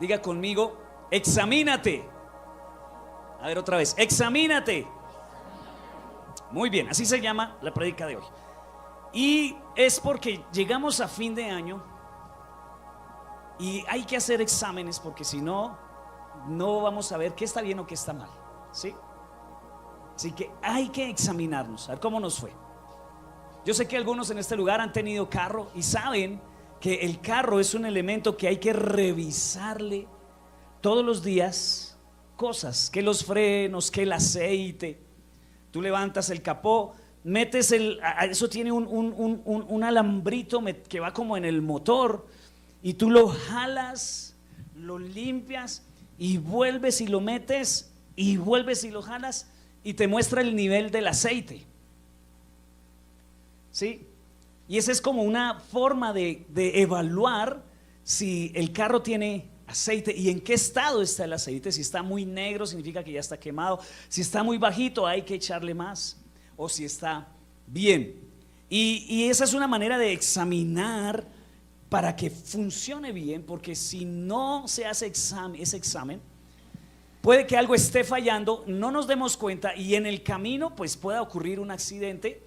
Diga conmigo, examínate. A ver otra vez, examínate. Muy bien, así se llama la prédica de hoy. Y es porque llegamos a fin de año y hay que hacer exámenes, porque si no, no vamos a ver qué está bien o qué está mal, ¿sí? Así que hay que examinarnos, a ver cómo nos fue. Yo sé que algunos en este lugar han tenido carro y saben que el carro es un elemento que hay que revisarle todos los días cosas, que los frenos, que el aceite. Tú levantas el capó, metes eso tiene un alambrito que va como en el motor, y tú lo jalas, lo limpias y vuelves y lo metes y vuelves y lo jalas y te muestra el nivel del aceite, ¿sí? Y esa es como una forma de evaluar si el carro tiene aceite y en qué estado está el aceite. Si está muy negro significa que ya está quemado, si está muy bajito hay que echarle más, o si está bien. Y esa es una manera de examinar para que funcione bien, porque si no se hace ese examen, puede que algo esté fallando, no nos demos cuenta y en el camino pues pueda ocurrir un accidente,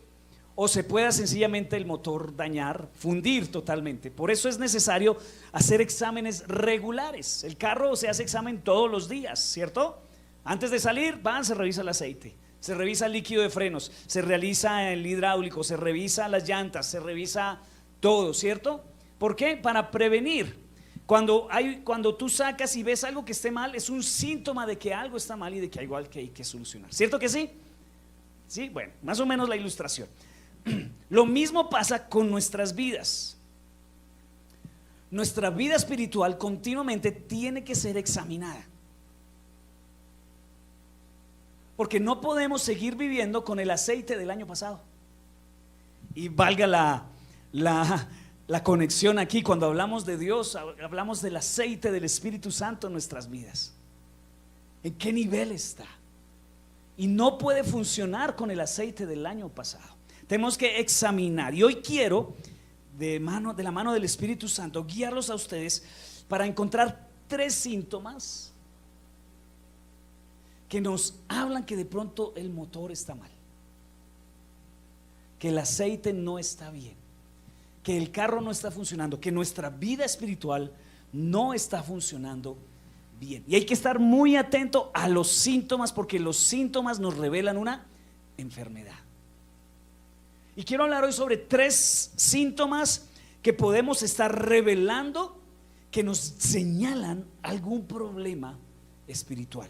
o se pueda sencillamente el motor dañar, fundir totalmente. Por eso es necesario hacer exámenes regulares. El carro se hace examen todos los días, ¿cierto? Antes de salir, se revisa el aceite, se revisa el líquido de frenos, se realiza el hidráulico, se revisa las llantas, se revisa todo, ¿cierto? ¿Por qué? Para prevenir. Cuando tú sacas y ves algo que esté mal, es un síntoma de que algo está mal y de que hay algo que hay que solucionar, ¿cierto que sí? Sí, bueno, más o menos la ilustración. Lo mismo pasa con nuestras vidas. Nuestra vida espiritual continuamente tiene que ser examinada, porque no podemos seguir viviendo con el aceite del año pasado. Y valga la conexión aquí, cuando hablamos de Dios, hablamos del aceite del Espíritu Santo en nuestras vidas. ¿En qué nivel está? Y no puede funcionar con el aceite del año pasado. Tenemos que examinar, y hoy quiero de la mano del Espíritu Santo guiarlos a ustedes para encontrar 3 síntomas que nos hablan que de pronto el motor está mal, que el aceite no está bien, que el carro no está funcionando, que nuestra vida espiritual no está funcionando bien. Y hay que estar muy atento a los síntomas, porque los síntomas nos revelan una enfermedad. Y quiero hablar hoy sobre 3 síntomas que podemos estar revelando, que nos señalan algún problema espiritual.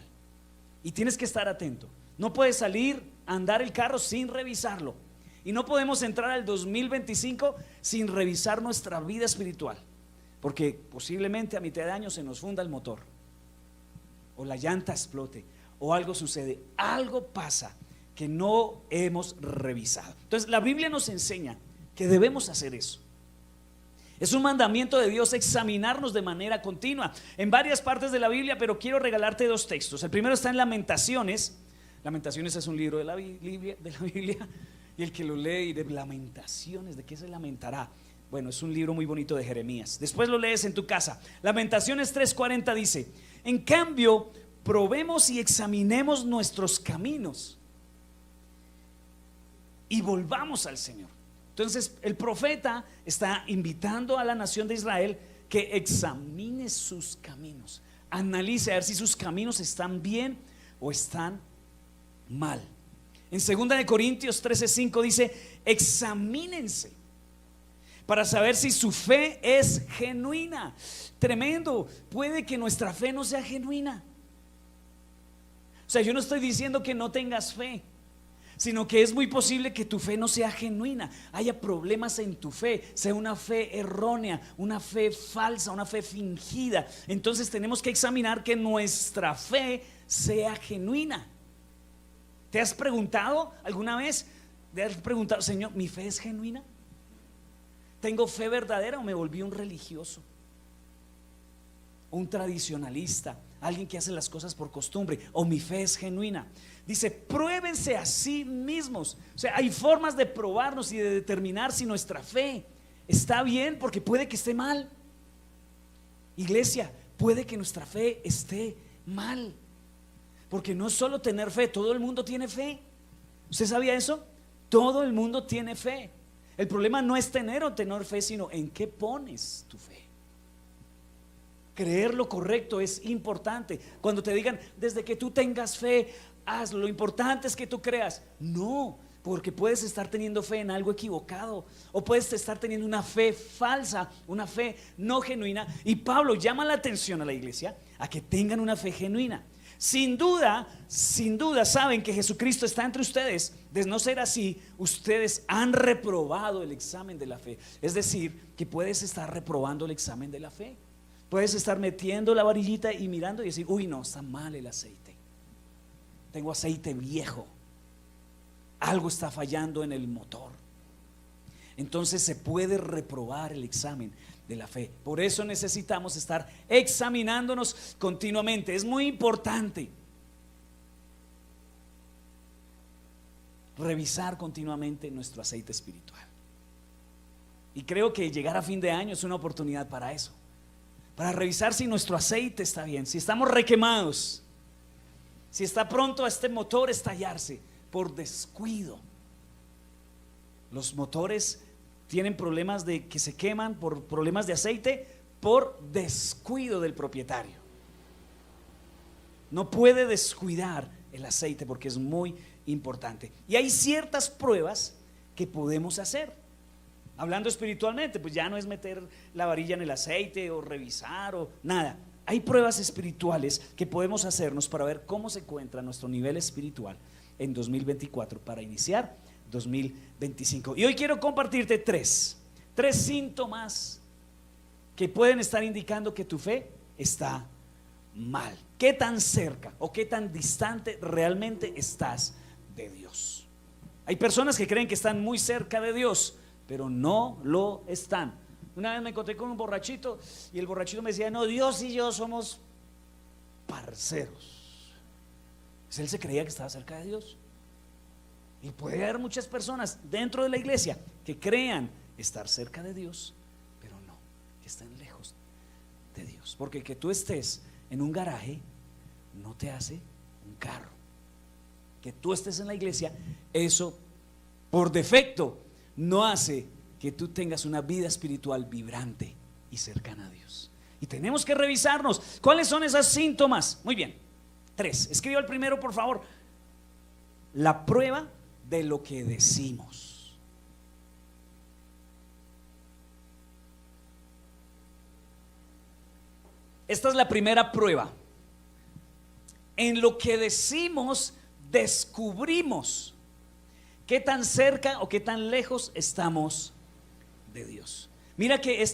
Y tienes que estar atento. No puedes salir a andar el carro sin revisarlo. Y no podemos entrar al 2025 sin revisar nuestra vida espiritual, porque posiblemente a mitad de año se nos funda el motor, o la llanta explote, o algo sucede, algo pasa que no hemos revisado. Entonces la Biblia nos enseña que debemos hacer eso. Es un mandamiento de Dios examinarnos de manera continua en varias partes de la Biblia, pero quiero regalarte 2 textos. El primero está en Lamentaciones. Lamentaciones es un libro de la Biblia, y el que lo lee de Lamentaciones, ¿de qué se lamentará? Bueno, es un libro muy bonito de Jeremías. Después lo lees en tu casa. Lamentaciones 3:40 dice: en cambio, probemos y examinemos nuestros caminos y volvamos al Señor. Entonces el profeta está invitando a la nación de Israel que examine sus caminos, analice a ver si sus caminos están bien o están mal. En 2 Corintios 13:5 dice: examínense para saber si su fe es genuina. Tremendo. Puede que nuestra fe no sea genuina. O sea, yo no estoy diciendo que no tengas fe, sino que es muy posible que tu fe no sea genuina, haya problemas en tu fe, sea una fe errónea, una fe falsa, una fe fingida. Entonces tenemos que examinar que nuestra fe sea genuina. ¿Te has preguntado alguna vez? ¿Te has preguntado, Señor, mi fe es genuina? ¿Tengo fe verdadera o me volví un religioso? Un tradicionalista, alguien que hace las cosas por costumbre, o mi fe es genuina. Dice: pruébense a sí mismos. O sea, hay formas de probarnos y de determinar si nuestra fe está bien, porque puede que esté mal. Iglesia, puede que nuestra fe esté mal. Porque no es solo tener fe, todo el mundo tiene fe. ¿Usted sabía eso? Todo el mundo tiene fe. El problema no es tener o tener fe, sino en qué pones tu fe. Creer lo correcto es importante. Cuando te digan, desde que tú tengas fe, hazlo, lo importante es que tú creas. No, porque puedes estar teniendo fe en algo equivocado, o puedes estar teniendo una fe falsa, una fe no genuina. Y Pablo llama la atención a la iglesia a que tengan una fe genuina. Sin duda saben que Jesucristo está entre ustedes. De no ser así, ustedes han reprobado el examen de la fe. Es decir, que puedes estar reprobando el examen de la fe. Puedes estar metiendo la varillita y mirando y decir, uy, no, está mal el aceite. Tengo aceite viejo. Algo está fallando en el motor. Entonces se puede reprobar el examen de la fe. Por eso necesitamos estar examinándonos continuamente. Es muy importante revisar continuamente nuestro aceite espiritual. Y creo que llegar a fin de año es una oportunidad para eso, para revisar si nuestro aceite está bien, si estamos requemados, si está pronto a este motor estallarse por descuido. Los motores tienen problemas de que se queman por problemas de aceite por descuido del propietario. No puede descuidar el aceite porque es muy importante. Y hay ciertas pruebas que podemos hacer. Hablando espiritualmente, pues ya no es meter la varilla en el aceite o revisar o nada. Hay pruebas espirituales que podemos hacernos para ver cómo se encuentra nuestro nivel espiritual en 2024 para iniciar 2025. Y hoy quiero compartirte tres síntomas que pueden estar indicando que tu fe está mal. ¿Qué tan cerca o qué tan distante realmente estás de Dios? Hay personas que creen que están muy cerca de Dios, pero no lo están. Una vez me encontré con un borrachito y el borrachito me decía, no, Dios y yo somos parceros. Pues él se creía que estaba cerca de Dios. Y puede haber muchas personas dentro de la iglesia que crean estar cerca de Dios, pero no, que están lejos de Dios. Porque que tú estés en un garaje no te hace un carro. Que tú estés en la iglesia, eso por defecto no hace que tú tengas una vida espiritual vibrante y cercana a Dios. Y tenemos que revisarnos. ¿Cuáles son esos síntomas? Muy bien, 3. Escriba el primero, por favor. La prueba de lo que decimos. Esta es la primera prueba. En lo que decimos descubrimos qué tan cerca o qué tan lejos estamos de Dios. Mira que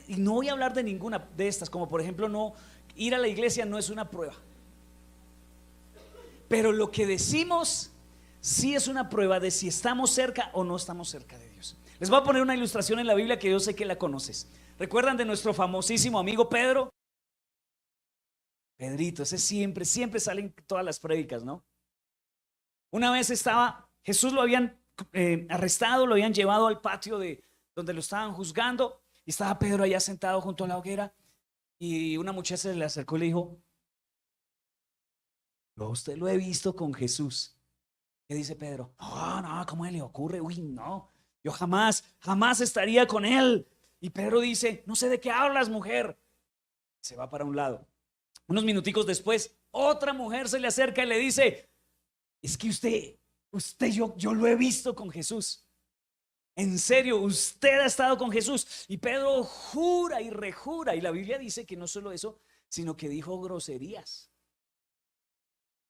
y no voy a hablar de ninguna de estas, como por ejemplo no ir a la iglesia no es una prueba, pero lo que decimos sí es una prueba de si estamos cerca o no estamos cerca de Dios. Les voy a poner una ilustración en la Biblia que yo sé que la conoces. ¿Recuerdan de nuestro famosísimo amigo Pedro? Pedrito, ese siempre sale en todas las prédicas, ¿no? Una vez Jesús lo habían arrestado, lo habían llevado al patio de donde lo estaban juzgando, y estaba Pedro allá sentado junto a la hoguera, y una muchacha se le acercó y le dijo, yo a usted lo he visto con Jesús. ¿Qué dice Pedro? No, ¿cómo le ocurre? Uy, no, yo jamás estaría con él. Y Pedro dice, no sé de qué hablas, mujer. Se va para un lado. Unos minuticos después, otra mujer se le acerca y le dice, es que yo lo he visto con Jesús. En serio, usted ha estado con Jesús. Y Pedro jura y rejura. Y la Biblia dice que no solo eso, sino que dijo groserías.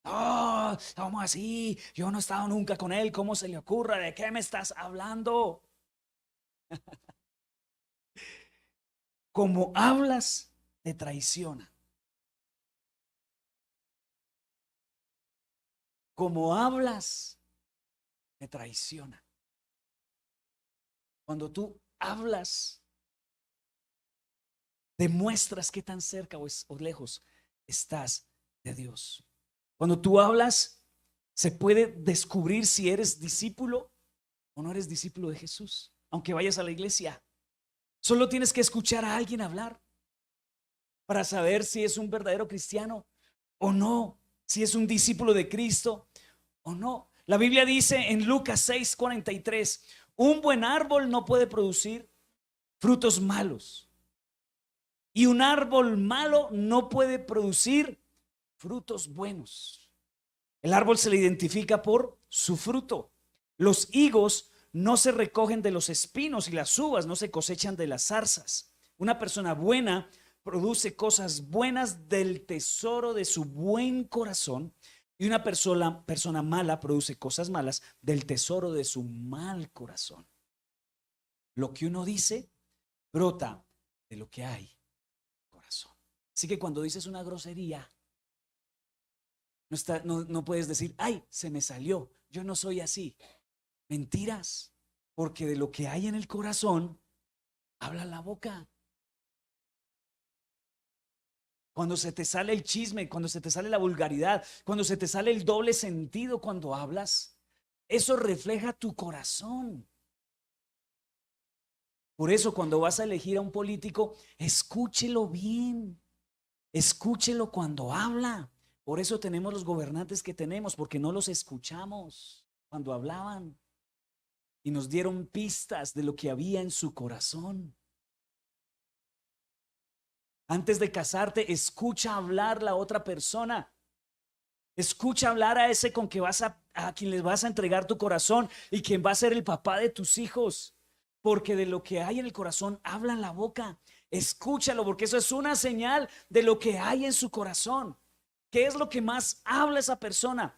No, ¿cómo así? Yo no he estado nunca con él. ¿Cómo se le ocurre? ¿De qué me estás hablando? Como hablas, te traiciona. Como hablas, te traiciona. Cuando tú hablas, demuestras qué tan cerca o lejos estás de Dios. Cuando tú hablas, se puede descubrir si eres discípulo o no eres discípulo de Jesús, aunque vayas a la iglesia. Solo tienes que escuchar a alguien hablar para saber si es un verdadero cristiano o no, si es un discípulo de Cristo o no. La Biblia dice en Lucas 6:43, un buen árbol no puede producir frutos malos y un árbol malo no puede producir frutos buenos. El árbol se le identifica por su fruto. Los higos no se recogen de los espinos y las uvas no se cosechan de las zarzas. Una persona buena produce cosas buenas del tesoro de su buen corazón y una persona mala produce cosas malas del tesoro de su mal corazón. Lo que uno dice brota de lo que hay en el corazón. Así que cuando dices una grosería, no puedes decir, ay, se me salió, yo no soy así. Mentiras, porque de lo que hay en el corazón habla la boca. Cuando se te sale el chisme, cuando se te sale la vulgaridad, cuando se te sale el doble sentido cuando hablas, eso refleja tu corazón. Por eso cuando vas a elegir a un político, escúchelo bien, escúchelo cuando habla. Por eso tenemos los gobernantes que tenemos, porque no los escuchamos cuando hablaban y nos dieron pistas de lo que había en su corazón. Antes de casarte, escucha hablar la otra persona. Escucha hablar a ese con que a quien les vas a entregar tu corazón y quien va a ser el papá de tus hijos. Porque de lo que hay en el corazón habla la boca. Escúchalo, porque eso es una señal de lo que hay en su corazón. ¿Qué es lo que más habla esa persona?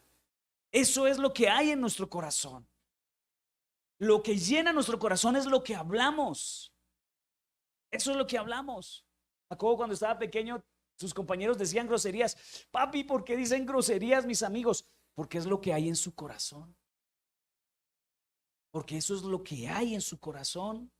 Eso es lo que hay en nuestro corazón. Lo que llena nuestro corazón es lo que hablamos. Eso es lo que hablamos. Jacobo cuando estaba pequeño, sus compañeros decían groserías. Papi, ¿por qué dicen groserías mis amigos? Porque es lo que hay en su corazón. Porque eso es lo que hay en su corazón.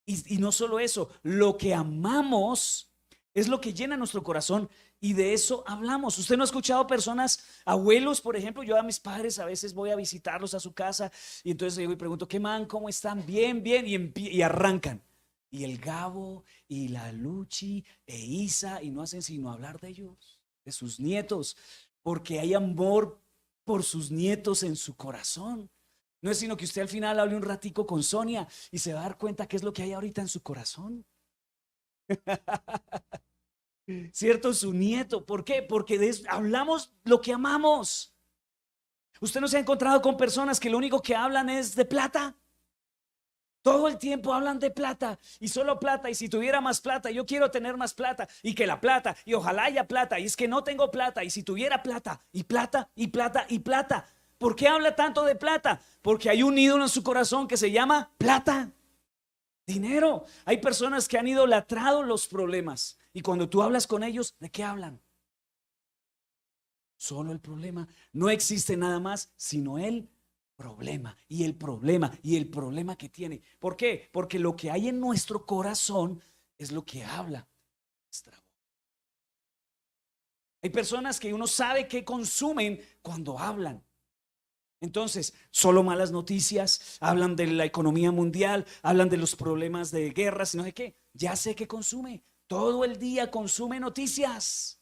Y no solo eso, lo que amamos es lo que llena nuestro corazón y de eso hablamos. Usted no ha escuchado personas, abuelos, por ejemplo, yo a mis padres a veces voy a visitarlos a su casa y entonces yo pregunto, ¿qué man? ¿Cómo están? Bien, bien, y arrancan. Y el Gabo y la Luchi e Isa y no hacen sino hablar de ellos, de sus nietos, porque hay amor por sus nietos en su corazón. No es sino que usted al final hable un ratico con Sonia y se va a dar cuenta qué es lo que hay ahorita en su corazón. ¿Cierto? Su nieto. ¿Por qué? Porque hablamos lo que amamos. ¿Usted no se ha encontrado con personas que lo único que hablan es de plata? Todo el tiempo hablan de plata y solo plata y si tuviera más plata, yo quiero tener más plata y que la plata y ojalá haya plata y es que no tengo plata y si tuviera plata y plata y plata y plata. ¿Por qué habla tanto de plata? Porque hay un ídolo en su corazón que se llama plata, dinero. Hay personas que han idolatrado los problemas y cuando tú hablas con ellos, ¿de qué hablan? Solo el problema. No existe nada más sino el problema y el problema y el problema que tiene. ¿Por qué? Porque lo que hay en nuestro corazón es lo que habla nuestra boca. Hay personas que uno sabe que consumen cuando hablan. Entonces, solo malas noticias, hablan de la economía mundial, hablan de los problemas de guerras, no sé qué. Ya sé que consume. Todo el día consume noticias.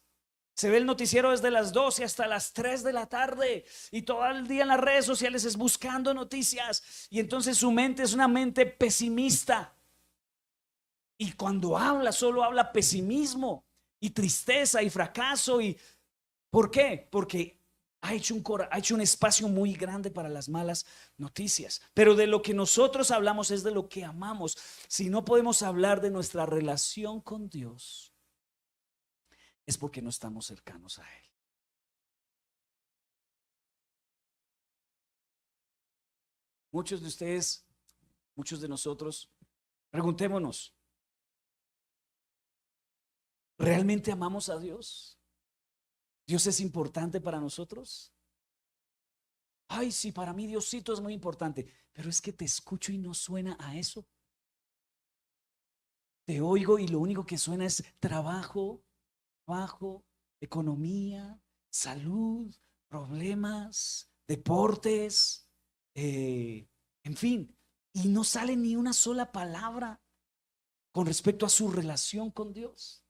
Se ve el noticiero desde las 12 hasta las 3 de la tarde y todo el día en las redes sociales es buscando noticias y entonces su mente es una mente pesimista y cuando habla solo habla pesimismo y tristeza y fracaso y ¿por qué? Porque ha hecho un espacio muy grande para las malas noticias, pero de lo que nosotros hablamos es de lo que amamos. Si no podemos hablar de nuestra relación con Dios es porque no estamos cercanos a Él. Muchos de ustedes, muchos de nosotros, preguntémonos, ¿realmente amamos a Dios? ¿Dios es importante para nosotros? Ay, sí, para mí Diosito es muy importante, pero es que te escucho y no suena a eso. Te oigo y lo único que suena es trabajo, trabajo, economía, salud, problemas, deportes, en fin, y no sale ni una sola palabra con respecto a su relación con Dios.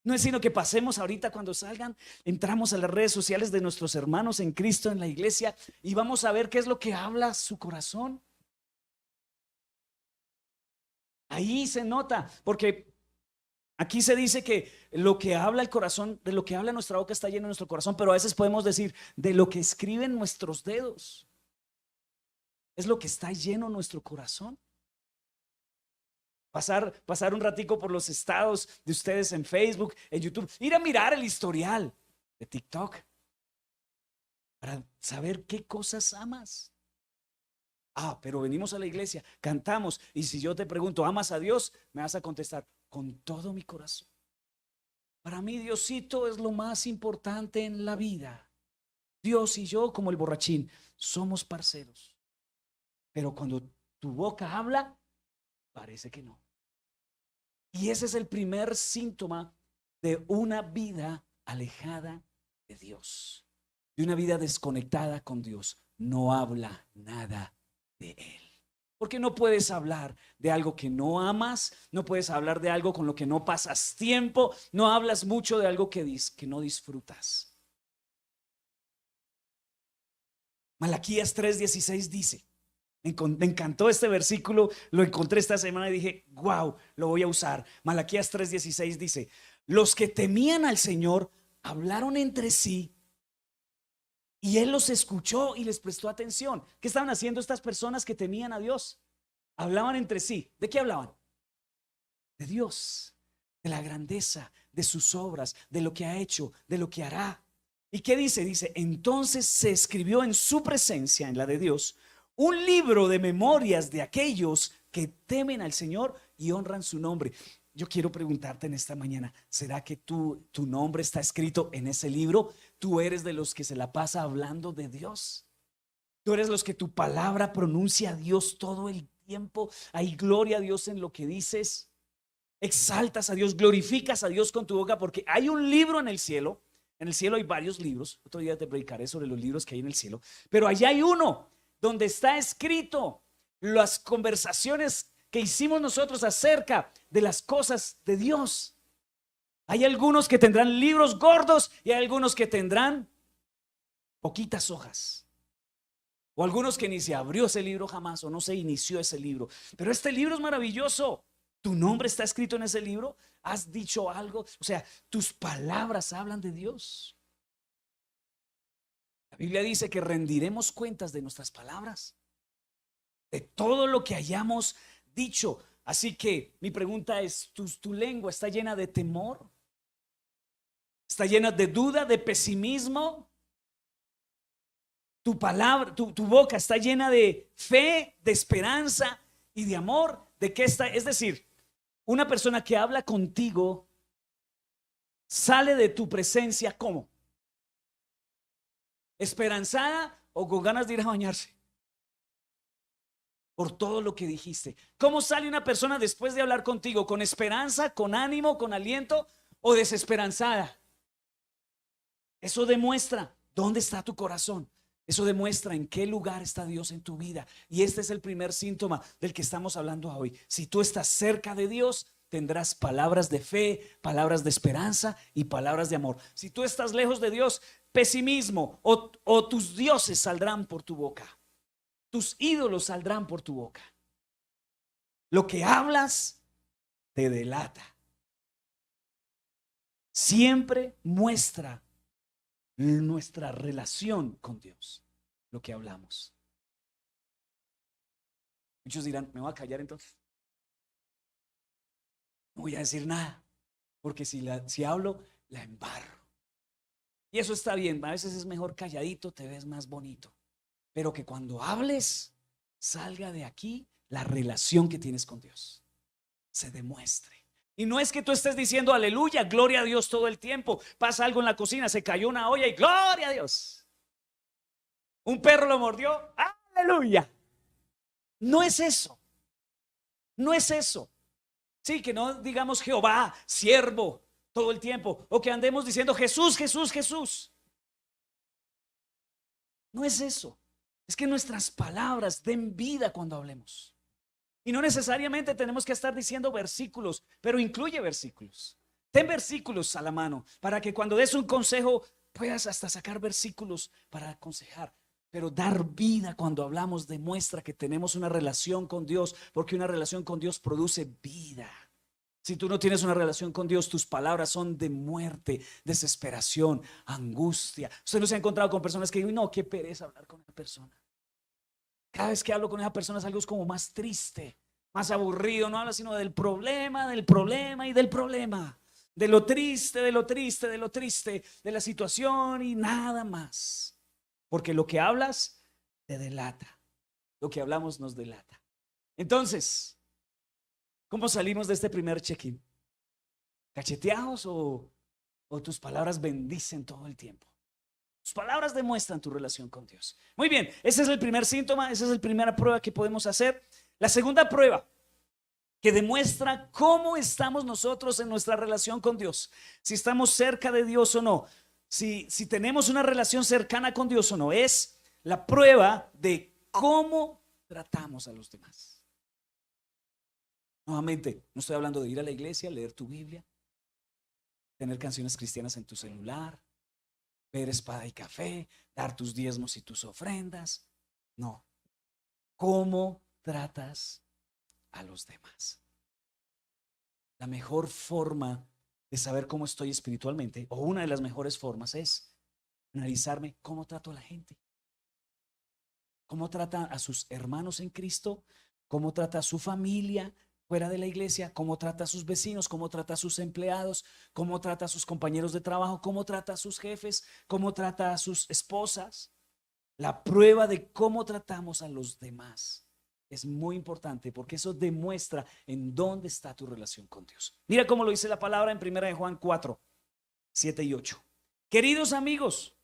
No es sino que pasemos ahorita cuando salgan, entramos a las redes sociales de nuestros hermanos en Cristo en la iglesia y vamos a ver qué es lo que habla su corazón. Ahí se nota, porque aquí se dice que lo que habla el corazón, de lo que habla nuestra boca está lleno nuestro corazón, pero a veces podemos decir de lo que escriben nuestros dedos. Es lo que está lleno nuestro corazón. Pasar un ratico por los estados de ustedes en Facebook, en YouTube, ir a mirar el historial de TikTok para saber qué cosas amas. Pero venimos a la iglesia, cantamos, y si yo te pregunto, ¿amas a Dios? Me vas a contestar, con todo mi corazón. Para mí, Diosito es lo más importante en la vida. Dios y yo, como el borrachín, somos parceros. Pero cuando tu boca habla, parece que no. Y ese es el primer síntoma de una vida alejada de Dios, de una vida desconectada con Dios. No habla nada de Él. Porque no puedes hablar de algo que no amas, no puedes hablar de algo con lo que no pasas tiempo, no hablas mucho de algo que no disfrutas. Malaquías 3:16 dice, me encantó este versículo, lo encontré esta semana y dije, wow, lo voy a usar. Malaquías 3:16 dice, los que temían al Señor hablaron entre sí y Él los escuchó y les prestó atención. ¿Qué estaban haciendo estas personas que temían a Dios? Hablaban entre sí. ¿De qué hablaban? De Dios, de la grandeza, de sus obras, de lo que ha hecho, de lo que hará. ¿Y qué dice? Dice, entonces se escribió en su presencia, en la de Dios, un libro de memorias de aquellos que temen al Señor y honran su nombre. Yo quiero preguntarte en esta mañana, ¿será que tu nombre está escrito en ese libro? ¿Tú eres de los que se la pasa hablando de Dios? ¿Tú eres los que tu palabra pronuncia a Dios todo el tiempo? ¿Hay gloria a Dios en lo que dices? ¿Exaltas a Dios, glorificas a Dios con tu boca? Porque hay un libro en el cielo. En el cielo hay varios libros. Otro día te predicaré sobre los libros que hay en el cielo. Pero allá hay uno donde está escrito las conversaciones que hicimos nosotros acerca de las cosas de Dios. Hay algunos que tendrán libros gordos y hay algunos que tendrán poquitas hojas. O algunos que ni se abrió ese libro jamás o no se inició ese libro. Pero este libro es maravilloso. ¿Tu nombre está escrito en ese libro? ¿Has dicho algo? O sea, tus palabras hablan de Dios. La Biblia dice que rendiremos cuentas de nuestras palabras, de todo lo que hayamos dicho. Así que mi pregunta es, ¿tu lengua está llena de temor? ¿Está llena de duda, de pesimismo? ¿Tu palabra, tu boca está llena de fe, de esperanza y de amor? ¿De qué está? Es decir, una persona que habla contigo sale de tu presencia ¿cómo? ¿Esperanzada o con ganas de ir a bañarse? Por todo lo que dijiste. ¿Cómo sale una persona después de hablar contigo? ¿Con esperanza, con ánimo, con aliento o desesperanzada? Eso demuestra dónde está tu corazón. Eso demuestra en qué lugar está Dios en tu vida. Y este es el primer síntoma del que estamos hablando hoy. Si tú estás cerca de Dios, tendrás palabras de fe, palabras de esperanza y palabras de amor. Si tú estás lejos de Dios, pesimismo o tus dioses saldrán por tu boca. Tus ídolos saldrán por tu boca. Lo que hablas te delata. Siempre muestra nuestra relación con Dios, lo que hablamos. Muchos dirán, ¿me voy a callar entonces? No voy a decir nada, porque si hablo, la embarro. Y eso está bien, a veces es mejor calladito, te ves más bonito. Pero que cuando hables, salga de aquí la relación que tienes con Dios, se demuestre. Y no es que tú estés diciendo aleluya, gloria a Dios todo el tiempo. Pasa algo en la cocina, se cayó una olla y gloria a Dios. Un perro lo mordió, aleluya. No es eso. No es eso. Sí, que no digamos Jehová, siervo, todo el tiempo. O que andemos diciendo Jesús, Jesús, Jesús. No es eso. Es que nuestras palabras den vida cuando hablemos. Y no necesariamente tenemos que estar diciendo versículos, pero incluye versículos. Ten versículos a la mano para que cuando des un consejo puedas hasta sacar versículos para aconsejar. Pero dar vida, cuando hablamos, demuestra que tenemos una relación con Dios, porque una relación con Dios produce vida. Si tú no tienes una relación con Dios, tus palabras son de muerte, desesperación, angustia. Usted no se ha encontrado con personas que digan, no, qué pereza hablar con una persona. Cada vez que hablo con esa persona es algo como más triste, más aburrido. No habla sino del problema y del problema. De lo triste, de lo triste, de lo triste, de la situación y nada más. Porque lo que hablas te delata. Lo que hablamos nos delata. Entonces, ¿cómo salimos de este primer check-in? ¿Cacheteados o tus palabras bendicen todo el tiempo? Tus palabras demuestran tu relación con Dios. Muy bien, ese es el primer síntoma, esa es la primera prueba que podemos hacer. La segunda prueba que demuestra cómo estamos nosotros en nuestra relación con Dios, si estamos cerca de Dios o no, si tenemos una relación cercana con Dios o no, es la prueba de cómo tratamos a los demás. Nuevamente, no estoy hablando de ir a la iglesia, leer tu Biblia, tener canciones cristianas en tu celular, ver Espada y Café, dar tus diezmos y tus ofrendas. No. ¿Cómo tratas a los demás? La mejor forma de saber cómo estoy espiritualmente, o una de las mejores formas, es analizarme cómo trato a la gente. ¿Cómo trata a sus hermanos en Cristo? ¿Cómo trata a su familia fuera de la iglesia? ¿Cómo trata a sus vecinos? ¿Cómo trata a sus empleados? ¿Cómo trata a sus compañeros de trabajo? ¿Cómo trata a sus jefes? ¿Cómo trata a sus esposas? La prueba de cómo tratamos a los demás es muy importante, porque eso demuestra en dónde está tu relación con Dios. Mira cómo lo dice la palabra en 1 de Juan 4, 7 y 8. Queridos amigos,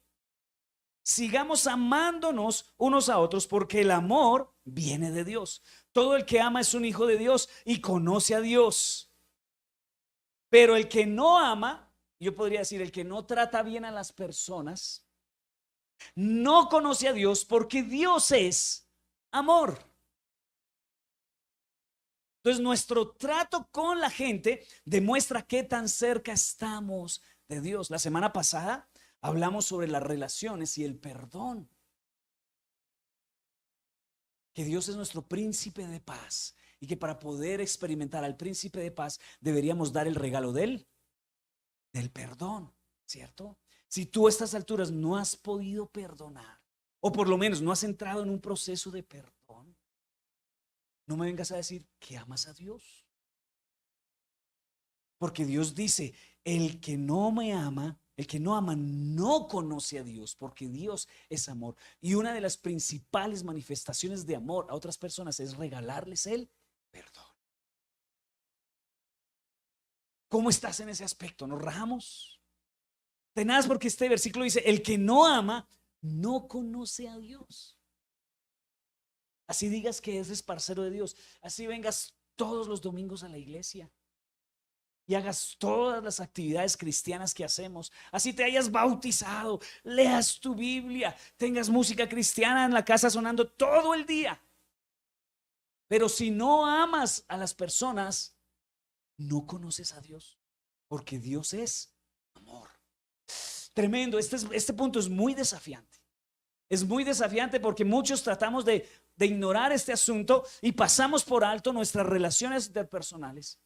sigamos amándonos unos a otros, porque el amor viene de Dios. Todo el que ama es un hijo de Dios y conoce a Dios. Pero el que no ama, yo podría decir, el que no trata bien a las personas, no conoce a Dios, porque Dios es amor. Entonces, nuestro trato con la gente demuestra qué tan cerca estamos de Dios. La semana pasada hablamos sobre las relaciones y el perdón. Que Dios es nuestro príncipe de paz y que para poder experimentar al príncipe de paz deberíamos dar el regalo del perdón, ¿cierto? Si tú a estas alturas no has podido perdonar, o por lo menos no has entrado en un proceso de perdón, no me vengas a decir que amas a Dios. Porque Dios dice, el que no me ama, el que no ama no conoce a Dios, porque Dios es amor. Y una de las principales manifestaciones de amor a otras personas es regalarles el perdón. ¿Cómo estás en ese aspecto? ¿Nos rajamos? Tenaz, porque este versículo dice, el que no ama no conoce a Dios. Así digas que eres parcero de Dios, así vengas todos los domingos a la iglesia y hagas todas las actividades cristianas que hacemos, así te hayas bautizado, leas tu Biblia, tengas música cristiana en la casa sonando todo el día, pero si no amas a las personas, no conoces a Dios, porque Dios es amor. Tremendo, este punto es muy desafiante. Es muy desafiante porque muchos tratamos de ignorar este asunto y pasamos por alto nuestras relaciones interpersonales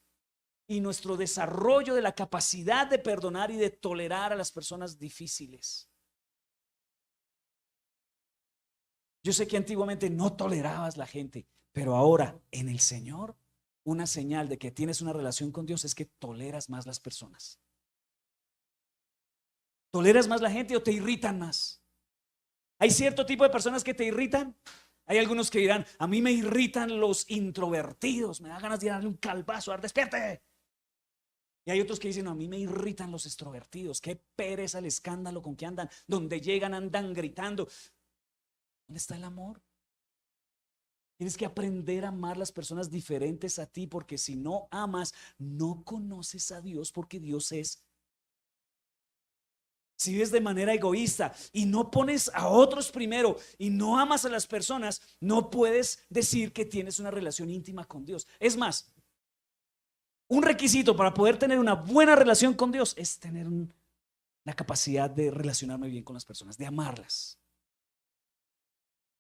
y nuestro desarrollo de la capacidad de perdonar y de tolerar a las personas difíciles. Yo sé que antiguamente no tolerabas la gente, pero ahora en el Señor, una señal de que tienes una relación con Dios es que toleras más las personas. ¿Toleras más la gente o te irritan más? Hay cierto tipo de personas que te irritan. Hay algunos que dirán, a mí me irritan los introvertidos, me da ganas de darle un calvazo, a ver, despierte. Y hay otros que dicen, a mí me irritan los extrovertidos, qué pereza el escándalo con que andan, donde llegan andan gritando. ¿Dónde está el amor? Tienes que aprender a amar las personas diferentes a ti, porque si no amas, no conoces a Dios, porque Dios es. Si vives de manera egoísta y no pones a otros primero y no amas a las personas, no puedes decir que tienes una relación íntima con Dios. Es más, Un requisito para poder tener una buena relación con Dios es tener la capacidad de relacionarme bien con las personas, de amarlas.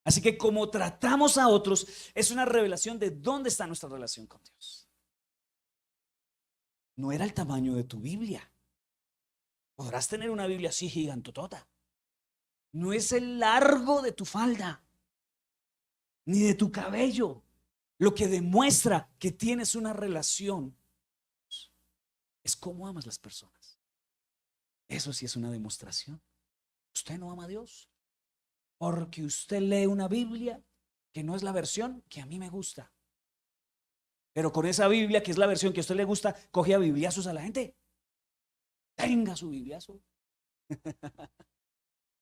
Así que como tratamos a otros es una revelación de dónde está nuestra relación con Dios. No era el tamaño de tu Biblia. Podrás tener una Biblia así gigantotota. No es el largo de tu falda, ni de tu cabello. Lo que demuestra que tienes una relación es cómo amas las personas. Eso sí es una demostración. Usted no ama a Dios porque usted lee una Biblia que no es la versión que a mí me gusta. Pero con esa Biblia que es la versión que a usted le gusta, coge a bibliazos a la gente. Tenga su bibliazo.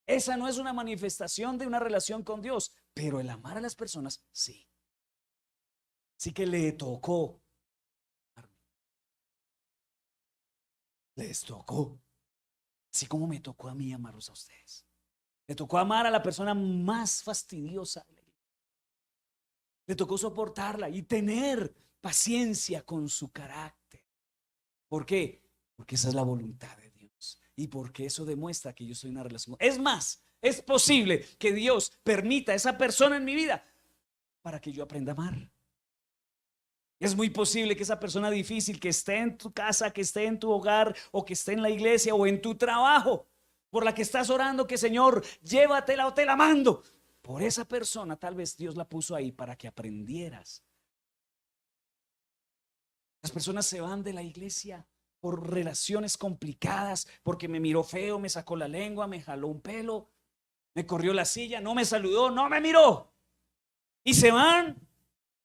Esa no es una manifestación de una relación con Dios, pero el amar a las personas, sí. Sí que le tocó. Les tocó. Así como me tocó a mí amarlos a ustedes. Le tocó amar a la persona más fastidiosa. Le tocó soportarla y tener paciencia con su carácter. ¿Por qué? Porque esa es la voluntad de Dios. Y porque eso demuestra que yo soy una relación. Es más, es posible que Dios permita a esa persona en mi vida para que yo aprenda a amar. Es muy posible que esa persona difícil que esté en tu casa, que esté en tu hogar o que esté en la iglesia o en tu trabajo, por la que estás orando, que Señor, llévatela o te la mando. Por esa persona tal vez Dios la puso ahí para que aprendieras. Las personas se van de la iglesia por relaciones complicadas, porque me miró feo, me sacó la lengua, me jaló un pelo, me corrió la silla, no me saludó, no me miró. Y se van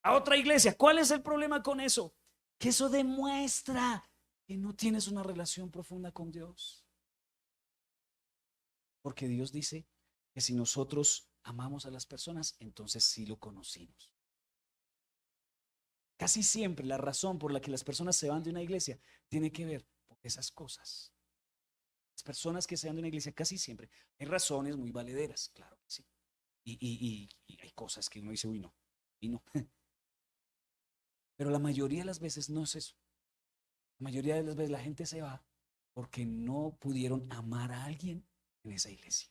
a otra iglesia. ¿Cuál es el problema con eso? Que eso demuestra que no tienes una relación profunda con Dios. Porque Dios dice que si nosotros amamos a las personas, entonces sí lo conocimos. Casi siempre la razón por la que las personas se van de una iglesia tiene que ver con esas cosas. Las personas que se van de una iglesia casi siempre hay razones muy valederas, claro que sí. Y hay cosas que uno dice, uy, no, y no. Pero la mayoría de las veces no es eso. La mayoría de las veces la gente se va porque no pudieron amar a alguien en esa iglesia.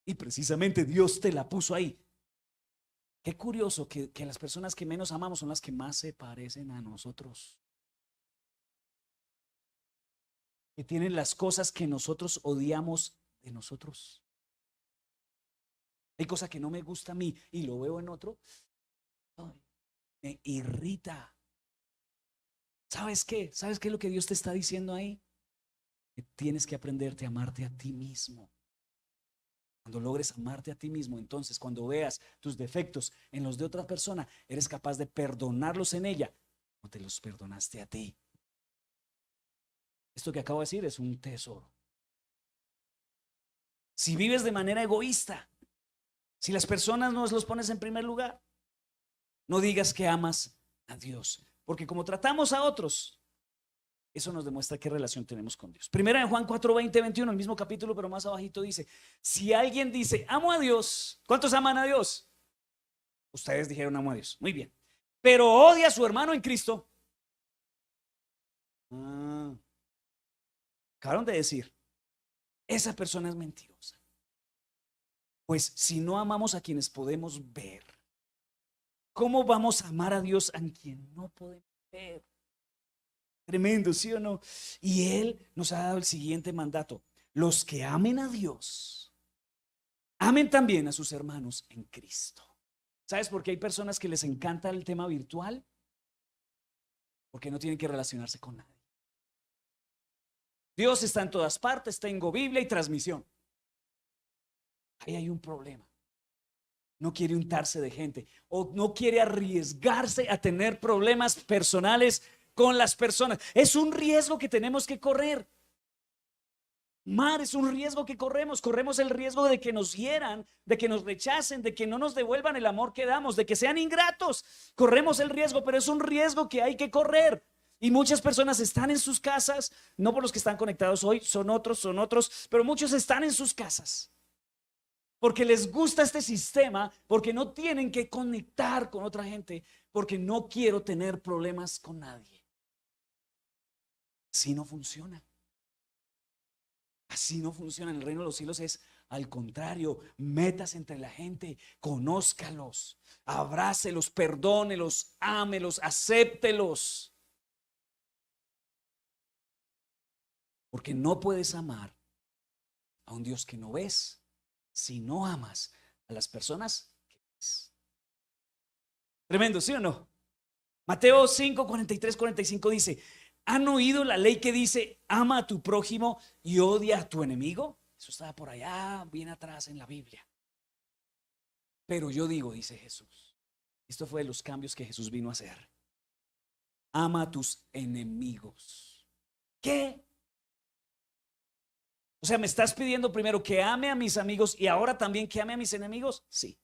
Y precisamente Dios te la puso ahí. Qué curioso que las personas que menos amamos son las que más se parecen a nosotros. Que tienen las cosas que nosotros odiamos de nosotros. Hay cosas que no me gusta a mí y lo veo en otro. Ay, me irrita. ¿Sabes qué? ¿Sabes qué es lo que Dios te está diciendo ahí? Que tienes que aprenderte a amarte a ti mismo. Cuando logres amarte a ti mismo, entonces cuando veas tus defectos en los de otra persona, eres capaz de perdonarlos en ella, como te los perdonaste a ti. Esto que acabo de decir es un tesoro. Si vives de manera egoísta, si las personas no los pones en primer lugar, no digas que amas a Dios, porque como tratamos a otros, eso nos demuestra qué relación tenemos con Dios. Primera de Juan 4, 20, 21, el mismo capítulo, pero más abajito dice, si alguien dice, amo a Dios, ¿cuántos aman a Dios? Ustedes dijeron amo a Dios, muy bien. Pero odia a su hermano en Cristo. Acabaron de decir, esa persona es mentirosa. Pues si no amamos a quienes podemos ver, ¿cómo vamos a amar a Dios a quien no podemos ver? Tremendo, ¿sí o no? Y Él nos ha dado el siguiente mandato: los que amen a Dios, amen también a sus hermanos en Cristo. ¿Sabes por qué hay personas que les encanta el tema virtual? Porque no tienen que relacionarse con nadie. Dios está en todas partes, tengo Biblia y transmisión. Ahí hay un problema. No quiere untarse de gente o no quiere arriesgarse a tener problemas personales con las personas. Es un riesgo que tenemos que correr. Amar es un riesgo que corremos. Corremos el riesgo de que nos hieran, de que nos rechacen, de que no nos devuelvan el amor que damos, de que sean ingratos. Corremos el riesgo, pero es un riesgo que hay que correr. Y muchas personas están en sus casas, no por los que están conectados hoy, son otros, pero muchos están en sus casas porque les gusta este sistema, porque no tienen que conectar con otra gente, porque no quiero tener problemas con nadie. Así no funciona. Así no funciona. En el reino de los cielos es al contrario. Métase entre la gente, conózcalos, abrácelos, perdónelos, ámelos, acéptelos. Porque no puedes amar a un Dios que no ves si no amas a las personas que ves. Tremendo, ¿sí o no? Mateo 5, 43, 45 dice: ¿han oído la ley que dice ama a tu prójimo y odia a tu enemigo? Eso estaba por allá, bien atrás en la Biblia. Pero yo digo, dice Jesús, esto fue de los cambios que Jesús vino a hacer: ama a tus enemigos. ¿Qué? O sea, ¿me estás pidiendo primero que ame a mis amigos y ahora también que ame a mis enemigos? Sí.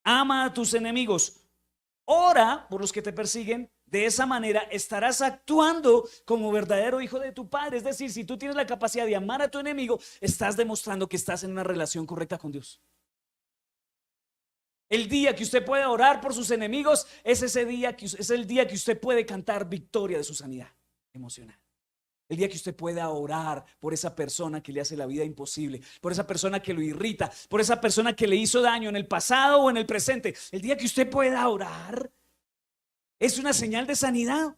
Ama a tus enemigos. Ora por los que te persiguen. De esa manera estarás actuando como verdadero hijo de tu Padre. Es decir, si tú tienes la capacidad de amar a tu enemigo, estás demostrando que estás en una relación correcta con Dios. El día que usted pueda orar por sus enemigos es ese día que es el día que usted puede cantar victoria de su sanidad emocional. El día que usted pueda orar por esa persona que le hace la vida imposible, por esa persona que lo irrita, por esa persona que le hizo daño en el pasado o en el presente. El día que usted pueda orar es una señal de sanidad.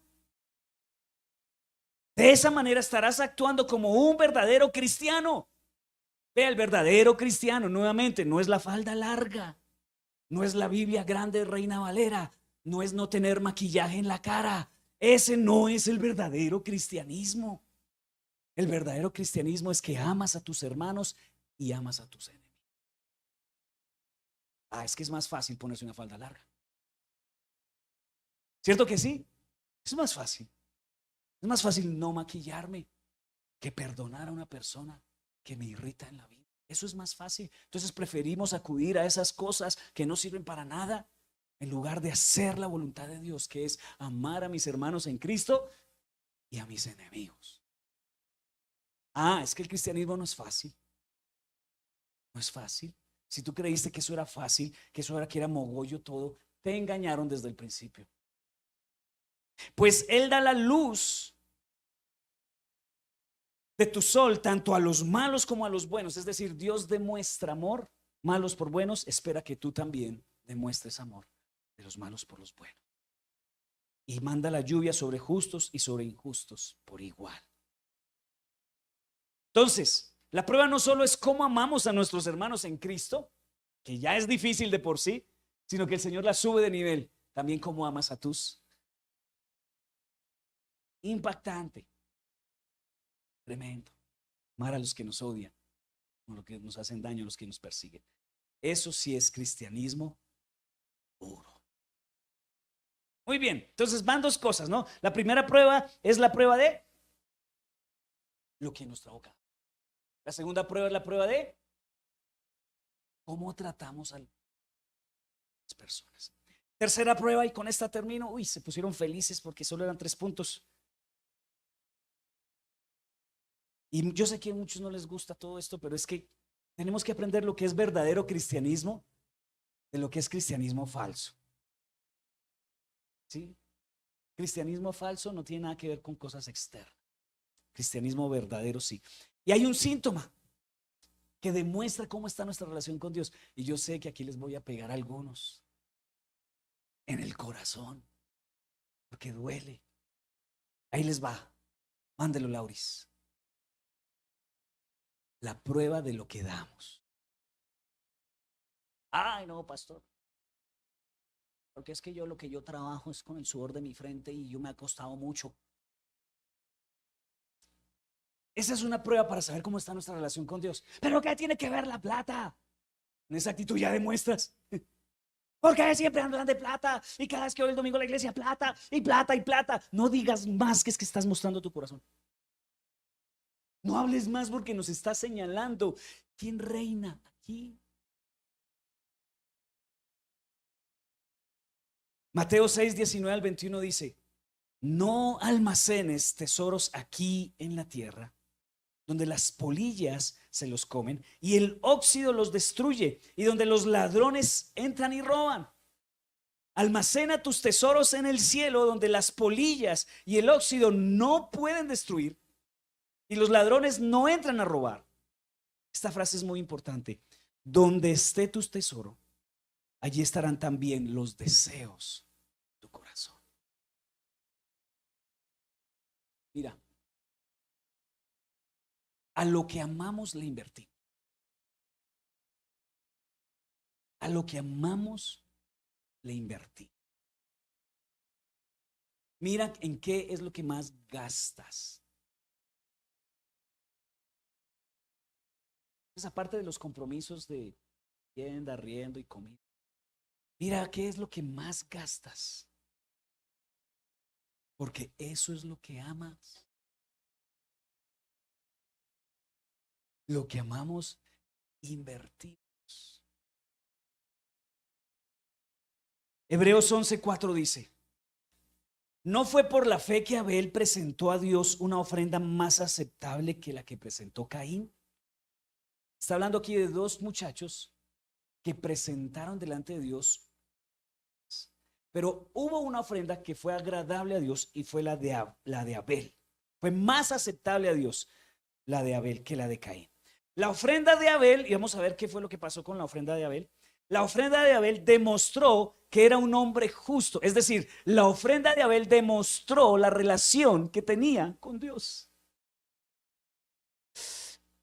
De esa manera estarás actuando como un verdadero cristiano. Vea, el verdadero cristiano, nuevamente, no es la falda larga, no es la Biblia grande de Reina Valera, no es no tener maquillaje en la cara. Ese no es el verdadero cristianismo. El verdadero cristianismo es que amas a tus hermanos y amas a tus enemigos. Es que es más fácil ponerse una falda larga. ¿Cierto que sí? Es más fácil. Es más fácil no maquillarme que perdonar a una persona que me irrita en la vida. Eso es más fácil. Entonces preferimos acudir a esas cosas que no sirven para nada en lugar de hacer la voluntad de Dios, que es amar a mis hermanos en Cristo y a mis enemigos. Es que el cristianismo no es fácil. No es fácil. Si tú creíste que eso era fácil, que eso era que era mogollo todo, te engañaron desde el principio. Pues Él da la luz de tu sol tanto a los malos como a los buenos. Es decir, Dios demuestra amor, malos por buenos. Espera que tú también demuestres amor de los malos por los buenos. Y manda la lluvia sobre justos y sobre injustos por igual. Entonces, la prueba no solo es cómo amamos a nuestros hermanos en Cristo, que ya es difícil de por sí, sino que el Señor la sube de nivel. También cómo amas a tus. Impactante. Tremendo. Amar a los que nos odian, a los que nos hacen daño, a los que nos persiguen. Eso sí es cristianismo puro. Muy bien, entonces van dos cosas, ¿no? La primera prueba es la prueba de lo que nos provoca. La segunda prueba es la prueba de cómo tratamos a las personas. Tercera prueba, y con esta termino. Se pusieron felices porque solo eran 3 puntos. Y yo sé que a muchos no les gusta todo esto, pero es que tenemos que aprender lo que es verdadero cristianismo de lo que es cristianismo falso. ¿Sí? Cristianismo falso no tiene nada que ver con cosas externas. Cristianismo verdadero sí. Y hay un síntoma que demuestra cómo está nuestra relación con Dios. Y yo sé que aquí les voy a pegar a algunos en el corazón, porque duele. Ahí les va. Mándelo, Lauris. La prueba de lo que damos. No, pastor. Porque es que lo que yo trabajo es con el sudor de mi frente y yo me ha costado mucho. Esa es una prueba para saber cómo está nuestra relación con Dios. ¿Pero qué tiene que ver la plata? En esa actitud ya demuestras. Porque siempre andan de plata y cada vez que voy el domingo a la iglesia, plata y plata y plata. No digas más, que es que estás mostrando tu corazón. No hables más porque nos está señalando quién reina aquí. Mateo 6, 19 al 21 dice: no almacenes tesoros aquí en la tierra, donde las polillas se los comen y el óxido los destruye, y donde los ladrones entran y roban. Almacena tus tesoros en el cielo, donde las polillas y el óxido no pueden destruir y los ladrones no entran a robar. Esta frase es muy importante. Donde esté tu tesoro, allí estarán también los deseos de tu corazón. Mira, a lo que amamos le invertimos. A lo que amamos le invertimos. Mira en qué es lo que más gastas. Pues aparte de los compromisos de tienda, arriendo y comida. Mira qué es lo que más gastas. Porque eso es lo que amas. Lo que amamos, invertimos. Hebreos 11:4 dice: ¿no fue por la fe que Abel presentó a Dios una ofrenda más aceptable que la que presentó Caín? Está hablando aquí de dos muchachos que presentaron delante de Dios, pero hubo una ofrenda que fue agradable a Dios y fue la de Abel. Fue más aceptable a Dios la de Abel que la de Caín. La ofrenda de Abel, y vamos a ver qué fue lo que pasó con la ofrenda de Abel. La ofrenda de Abel demostró que era un hombre justo. Es decir, la ofrenda de Abel demostró la relación que tenía con Dios.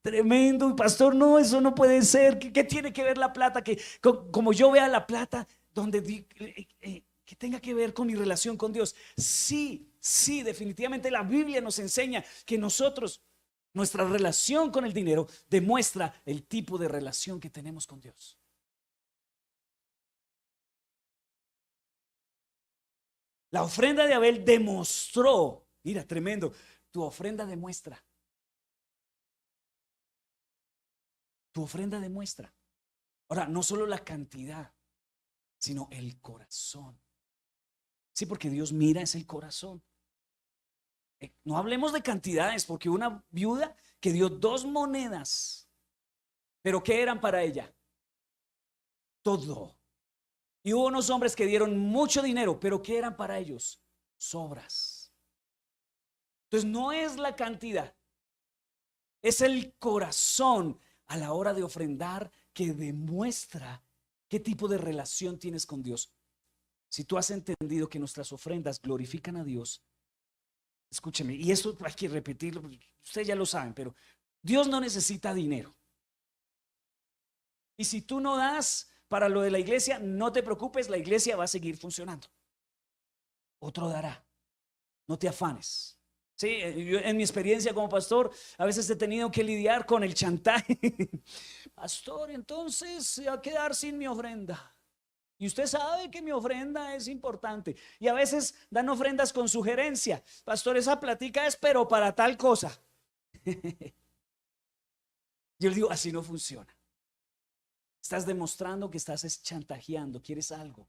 Tremendo, pastor, no, eso no puede ser. ¿Qué tiene que ver la plata? Que como yo vea la plata, que tenga que ver con mi relación con Dios. Sí, sí, definitivamente la Biblia nos enseña que nuestra relación con el dinero demuestra el tipo de relación que tenemos con Dios. La ofrenda de Abel demostró, mira, tremendo, tu ofrenda demuestra. Tu ofrenda demuestra. Ahora, no solo la cantidad, sino el corazón. Sí, porque Dios mira es el corazón. No hablemos de cantidades, porque una viuda que dio 2 monedas, pero ¿qué eran para ella? Todo. Y hubo unos hombres que dieron mucho dinero, pero ¿qué eran para ellos? Sobras. Entonces no es la cantidad, es el corazón a la hora de ofrendar que demuestra qué tipo de relación tienes con Dios. Si tú has entendido que nuestras ofrendas glorifican a Dios, escúcheme, y esto hay que repetirlo, ustedes ya lo saben, pero Dios no necesita dinero. Y si tú no das para lo de la iglesia, no te preocupes, la iglesia va a seguir funcionando. Otro dará, no te afanes. Sí, yo en mi experiencia como pastor, a veces he tenido que lidiar con el chantaje. Pastor, entonces se va a quedar sin mi ofrenda. Y usted sabe que mi ofrenda es importante. Y a veces dan ofrendas con sugerencia. Pastor, esa platica es pero para tal cosa. Yo le digo, así no funciona. Estás demostrando que estás chantajeando, quieres algo.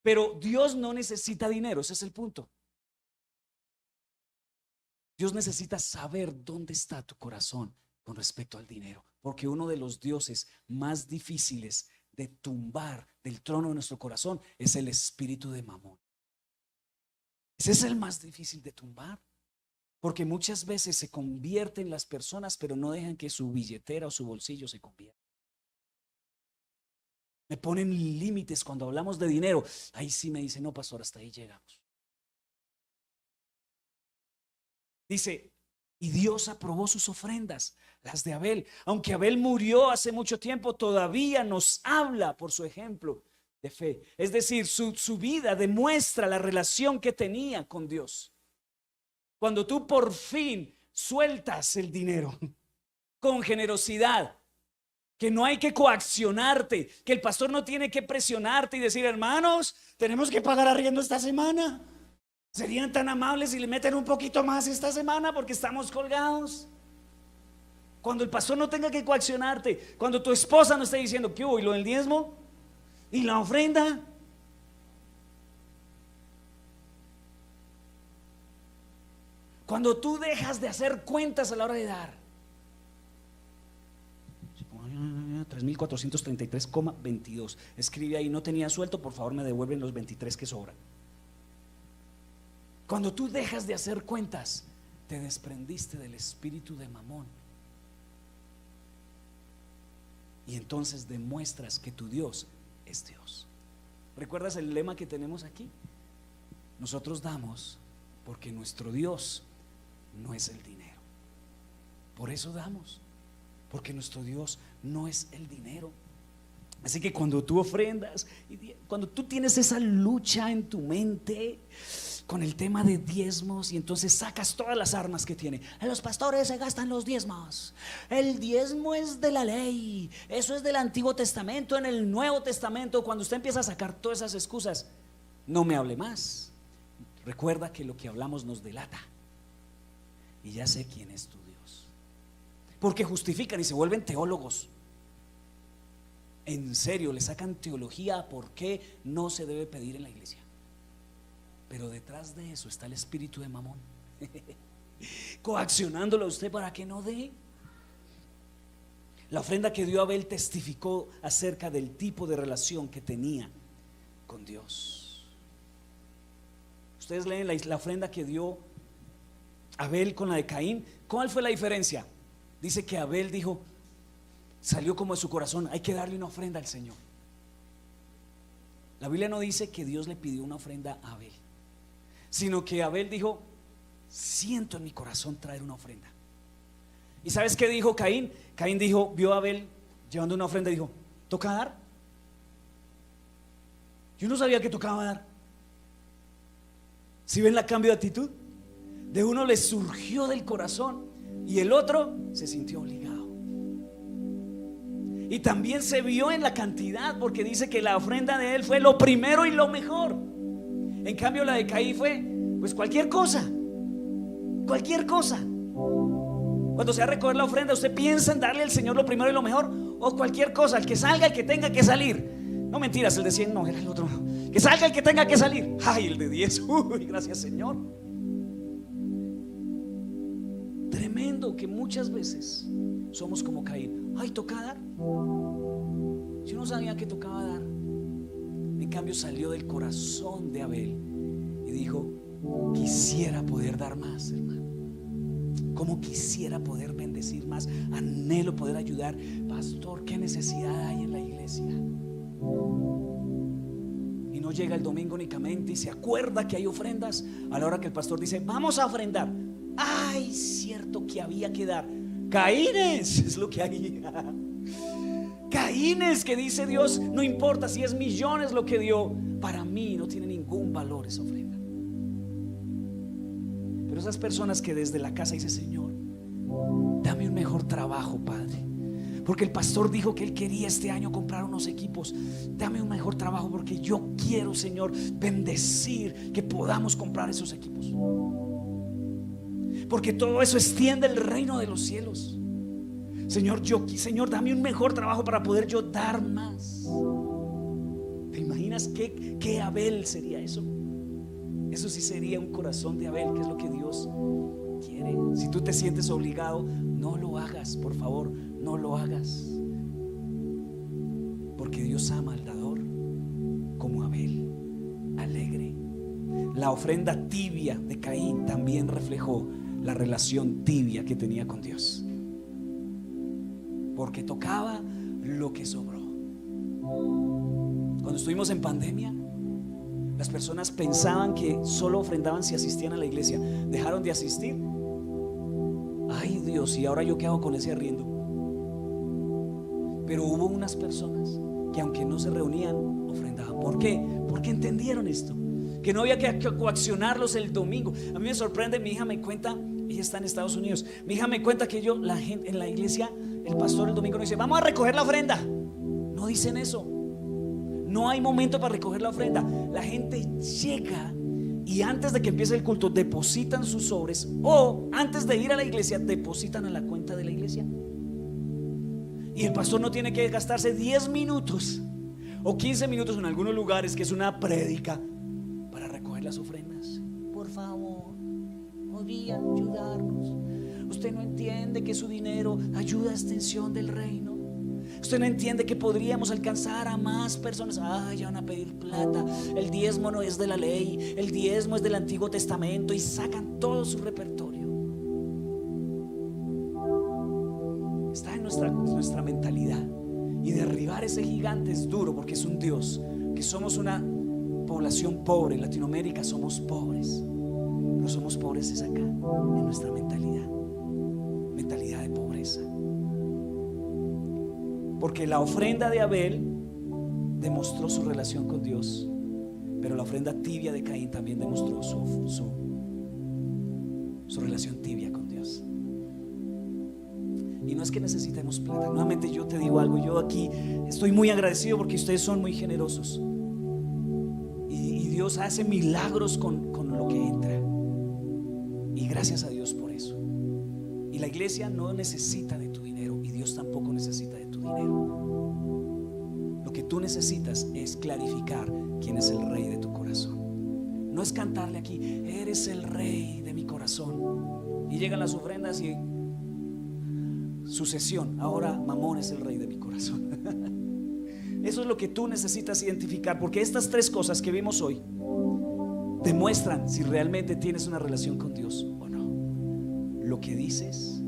Pero Dios no necesita dinero, ese es el punto. Dios necesita saber dónde está tu corazón con respecto al dinero, porque uno de los dioses más difíciles de tumbar del trono de nuestro corazón es el espíritu de Mamón. Ese es el más difícil de tumbar, porque muchas veces se convierten las personas, pero no dejan que su billetera o su bolsillo se convierta. Me ponen límites cuando hablamos de dinero. Ahí sí me dicen, no, pastor, hasta ahí llegamos. Dice, y Dios aprobó sus ofrendas, las de Abel. Aunque Abel murió hace mucho tiempo, todavía nos habla por su ejemplo de fe. Es decir, su vida demuestra la relación que tenía con Dios. Cuando tú por fin sueltas el dinero con generosidad, que no hay que coaccionarte, que el pastor no tiene que presionarte y decir, hermanos, tenemos que pagar arriendo esta semana. ¿Serían tan amables si le meten un poquito más esta semana porque estamos colgados? Cuando el pastor no tenga que coaccionarte, cuando tu esposa no esté diciendo, ¿qué hubo? ¿Y lo del diezmo? ¿Y la ofrenda? Cuando tú dejas de hacer cuentas a la hora de dar. 3.433,22. Escribe ahí, no tenía suelto, por favor me devuelven los 23 que sobran. Cuando tú dejas de hacer cuentas, te desprendiste del espíritu de Mamón. Y entonces demuestras que tu Dios es Dios. ¿Recuerdas el lema que tenemos aquí? Nosotros damos porque nuestro Dios no es el dinero. Por eso damos, porque nuestro Dios no es el dinero. Así que cuando tú ofrendas, cuando tú tienes esa lucha en tu mente con el tema de diezmos, y entonces sacas todas las armas que tiene. Los pastores se gastan los diezmos. El diezmo es de la ley, eso es del Antiguo Testamento. En el Nuevo Testamento, cuando usted empieza a sacar todas esas excusas, no me hable más. Recuerda que lo que hablamos nos delata. Y ya sé quién es tu Dios. Porque justifican y se vuelven teólogos. En serio, le sacan teología a por qué no se debe pedir en la iglesia. Pero detrás de eso está el espíritu de Mamón, coaccionándolo a usted para que no dé. La ofrenda que dio Abel testificó acerca del tipo de relación que tenía con Dios. Ustedes leen la ofrenda que dio Abel con la de Caín. ¿Cuál fue la diferencia? Dice que Abel dijo, salió como de su corazón, hay que darle una ofrenda al Señor. La Biblia no dice que Dios le pidió una ofrenda a Abel, sino que Abel dijo, siento en mi corazón traer una ofrenda. ¿Y sabes qué dijo Caín? Caín dijo, vio a Abel llevando una ofrenda y dijo, ¿toca dar? Yo no sabía que tocaba dar. ¿Sí ven la cambio de actitud? De uno le surgió del corazón y el otro se sintió obligado. Y también se vio en la cantidad, porque dice que la ofrenda de él fue lo primero y lo mejor. En cambio la de Caín fue pues cualquier cosa. Cualquier cosa. Cuando se va a recoger la ofrenda, ¿usted piensa en darle al Señor lo primero y lo mejor? O cualquier cosa, el que salga, el que tenga que salir. No mentiras, el de 100 no, era el otro. Que salga el que tenga que salir. Ay, el de 10, uy, gracias Señor. Tremendo que muchas veces somos como Caín. Ay, toca dar. Yo no sabía que tocaba dar. En cambio salió del corazón de Abel y dijo, quisiera poder dar más, hermano. Como quisiera poder bendecir más. Anhelo poder ayudar. Pastor, ¿qué necesidad hay en la iglesia? Y no llega el domingo únicamente y se acuerda que hay ofrendas a la hora que el pastor dice, vamos a ofrendar. Ay, cierto que había que dar. Caínes es lo que hay. Caínes que dice Dios, no importa si es millones lo que dio, para mí no tiene ningún valor esa ofrenda. Pero esas personas que desde la casa dicen, Señor, dame un mejor trabajo, Padre, porque el pastor dijo que él quería este año comprar unos equipos. Dame un mejor trabajo porque yo quiero, Señor, bendecir que podamos comprar esos equipos, porque todo eso extiende el reino de los cielos. Señor, Señor, dame un mejor trabajo para poder yo dar más. ¿Te imaginas qué Abel sería eso? Eso sí sería un corazón de Abel, que es lo que Dios quiere. Si tú te sientes obligado, no lo hagas, por favor, no lo hagas. Porque Dios ama al dador como Abel, alegre. La ofrenda tibia de Caín también reflejó la relación tibia que tenía con Dios, porque tocaba lo que sobró. Cuando estuvimos en pandemia, las personas pensaban que solo ofrendaban si asistían a la iglesia. Dejaron de asistir. Ay Dios, ¿y ahora yo qué hago con ese arriendo? Pero hubo unas personas que aunque no se reunían, ofrendaban. ¿Por qué? Porque entendieron esto, que no había que coaccionarlos el domingo. A mí me sorprende, mi hija me cuenta, ella está en Estados Unidos, mi hija me cuenta que la gente en la iglesia, el pastor el domingo no dice, vamos a recoger la ofrenda. No dicen eso. No hay momento para recoger la ofrenda. La gente llega y antes de que empiece el culto depositan sus sobres, o antes de ir a la iglesia depositan a la cuenta de la iglesia. Y el pastor no tiene que gastarse 10 minutos o 15 minutos en algunos lugares, que es una prédica, para recoger las ofrendas. Por favor, podrían ayudarnos. Usted no entiende que su dinero ayuda a extensión del reino. Usted no entiende que podríamos alcanzar a más personas. Ya van a pedir plata. El diezmo no es de la ley, el diezmo es del Antiguo Testamento, y sacan todo su repertorio. Está en nuestra mentalidad, y derribar ese gigante es duro, porque es un Dios, que somos una población pobre. En Latinoamérica somos pobres, pero somos pobres es acá, en nuestra mentalidad de pobreza. Porque la ofrenda de Abel demostró su relación con Dios, pero la ofrenda tibia de Caín también demostró su relación tibia con Dios. Y no es que necesitemos plata. Nuevamente yo te digo algo, yo aquí estoy muy agradecido porque ustedes son muy generosos, y Dios hace milagros con lo que entra, y gracias a Dios por eso. Y la iglesia no necesita de tu dinero, y Dios tampoco necesita de tu dinero. Lo que tú necesitas es clarificar quién es el rey de tu corazón. No es cantarle aquí, eres el rey de mi corazón, y llegan las ofrendas y sucesión, ahora Mamón es el rey de mi corazón. Eso es lo que tú necesitas identificar, porque estas tres cosas que vimos hoy demuestran si realmente tienes una relación con Dios o no. Lo que dices,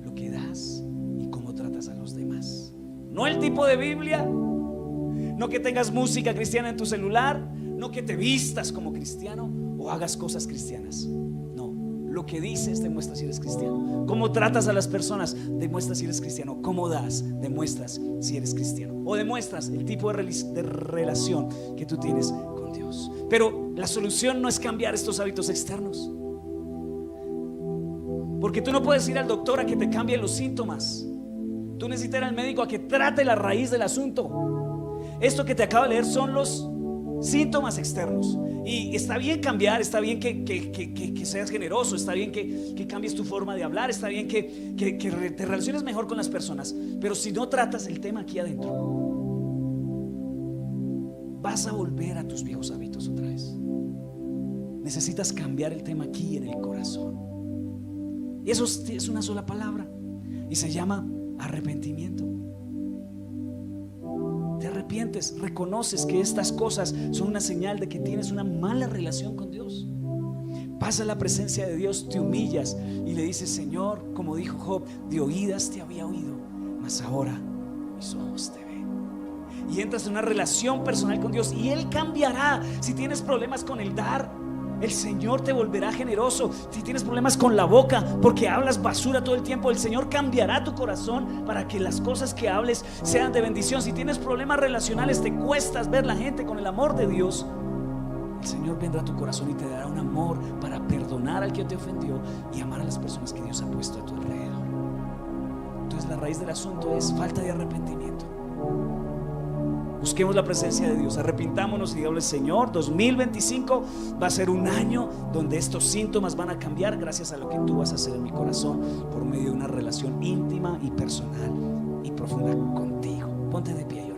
lo que das y cómo tratas a los demás. No el tipo de Biblia, no que tengas música cristiana en tu celular, no que te vistas como cristiano o hagas cosas cristianas. No, lo que dices demuestra si eres cristiano. Cómo tratas a las personas demuestra si eres cristiano. Cómo das demuestras si eres cristiano, o demuestras el tipo de relación que tú tienes con Dios. Pero la solución no es cambiar estos hábitos externos, porque tú no puedes ir al doctor a que te cambie los síntomas. Tú necesitas ir al médico a que trate la raíz del asunto. Esto que te acabo de leer son los síntomas externos, y está bien cambiar, está bien que seas generoso, está bien que cambies tu forma de hablar, está bien que te relaciones mejor con las personas, pero si no tratas el tema aquí adentro, vas a volver a tus viejos hábitos otra vez. Necesitas cambiar el tema aquí en el corazón, y eso es una sola palabra, y se llama arrepentimiento. Te arrepientes, reconoces que estas cosas son una señal de que tienes una mala relación con Dios. Vas a la presencia de Dios, te humillas y le dices: Señor, como dijo Job, de oídas te había oído, mas ahora mis ojos te ven. Y entras en una relación personal con Dios, y Él cambiará. Si tienes problemas con el dar, el Señor te volverá generoso. Si tienes problemas con la boca porque hablas basura todo el tiempo, el Señor cambiará tu corazón para que las cosas que hables sean de bendición. Si tienes problemas relacionales, te cuestas ver la gente con el amor de Dios, el Señor vendrá a tu corazón y te dará un amor para perdonar al que te ofendió y amar a las personas que Dios ha puesto a tu alrededor. Entonces la raíz del asunto es falta de arrepentimiento. Busquemos la presencia de Dios, arrepintámonos y digámosle: Señor, 2025 va a ser un año donde estos síntomas van a cambiar gracias a lo que tú vas a hacer en mi corazón por medio de una relación íntima y personal y profunda contigo. Ponte de pie.